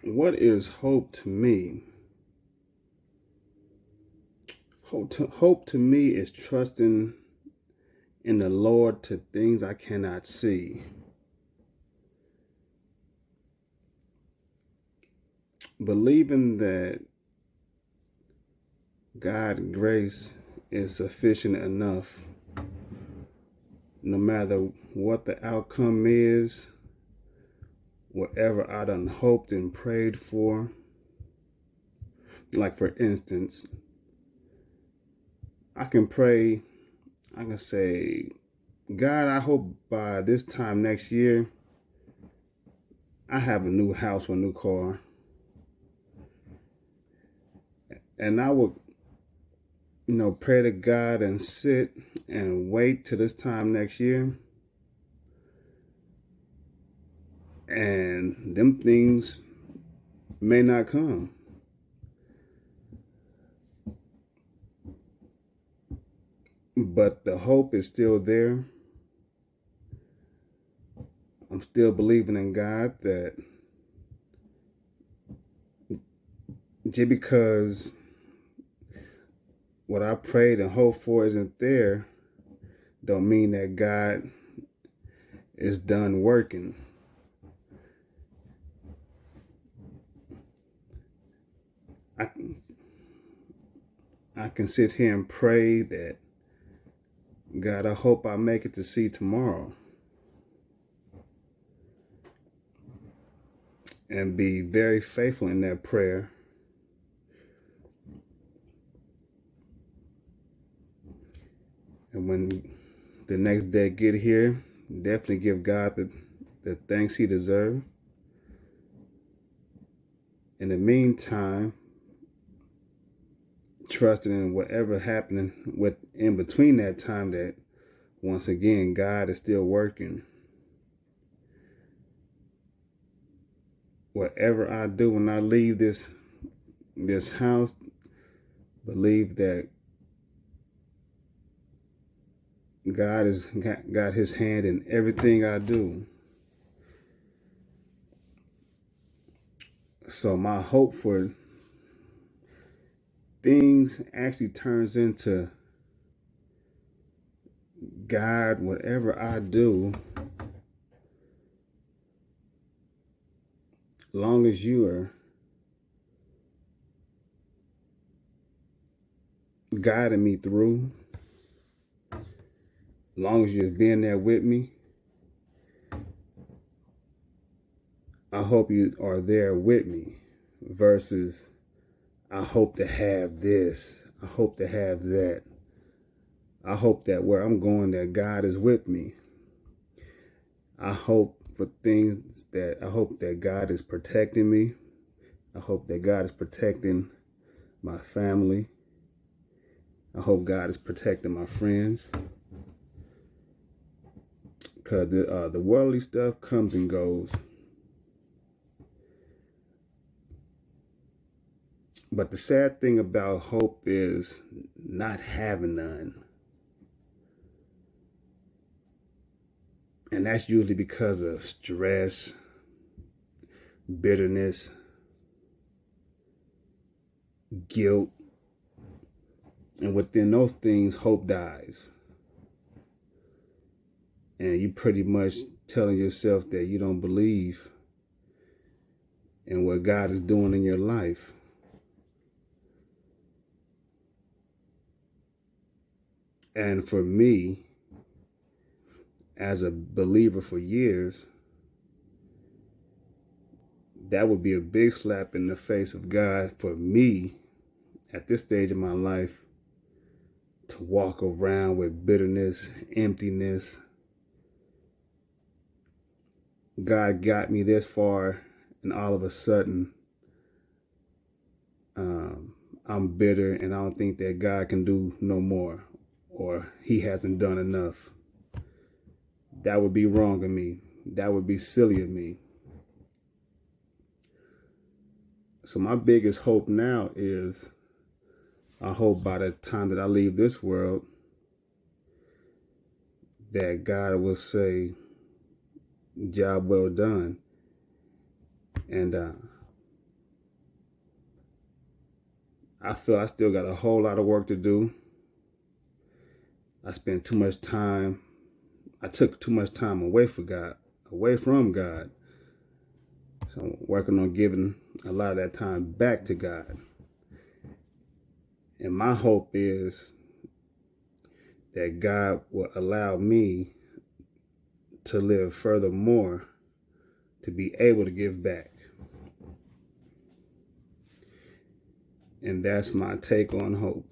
What is hope to me? Hope to me is trusting in the Lord to things I cannot see. Believing that God's grace is sufficient enough no matter what the outcome is, whatever I done hoped and prayed for. Like, for instance, I can say, God, I hope by this time next year, I have a new house or a new car. And I would, pray to God and sit and wait till this time next year. And them things may not come. But the hope is still there. I'm still believing in God that just because what I prayed and hoped for isn't there, don't mean that God is done working. I can sit here and pray that, God, I hope I make it to see tomorrow. And be very faithful in that prayer. And when the next day get here, definitely give God the thanks he deserves. In the meantime, trusting in whatever happening in between that time, that once again, God is still working. Whatever I do when I leave this house, believe that God has got his hand in everything I do. So my hope for things actually turns into, God, whatever I do, long as you are guiding me through, long as you're being there with me, I hope you are there with me, versus I hope to have this, I hope to have that. I hope that where I'm going, that God is with me. I hope that God is protecting me. I hope that God is protecting my family. I hope God is protecting my friends. Because the worldly stuff comes and goes. But the sad thing about hope is not having none. And that's usually because of stress, bitterness, guilt. And within those things, hope dies. And you pretty much telling yourself that you don't believe in what God is doing in your life. And for me, as a believer for years, that would be a big slap in the face of God for me at this stage of my life, to walk around with bitterness, emptiness. God got me this far, and all of a sudden, I'm bitter and I don't think that God can do no more, or he hasn't done enough. That would be wrong of me. That would be silly of me. So my biggest hope now is, I hope by the time that I leave this world, that God will say, job well done. And I feel I still got a whole lot of work to do. I spent too much time. I took too much time away from God. So I'm working on giving a lot of that time back to God. And my hope is that God will allow me to live furthermore to be able to give back. And that's my take on hope.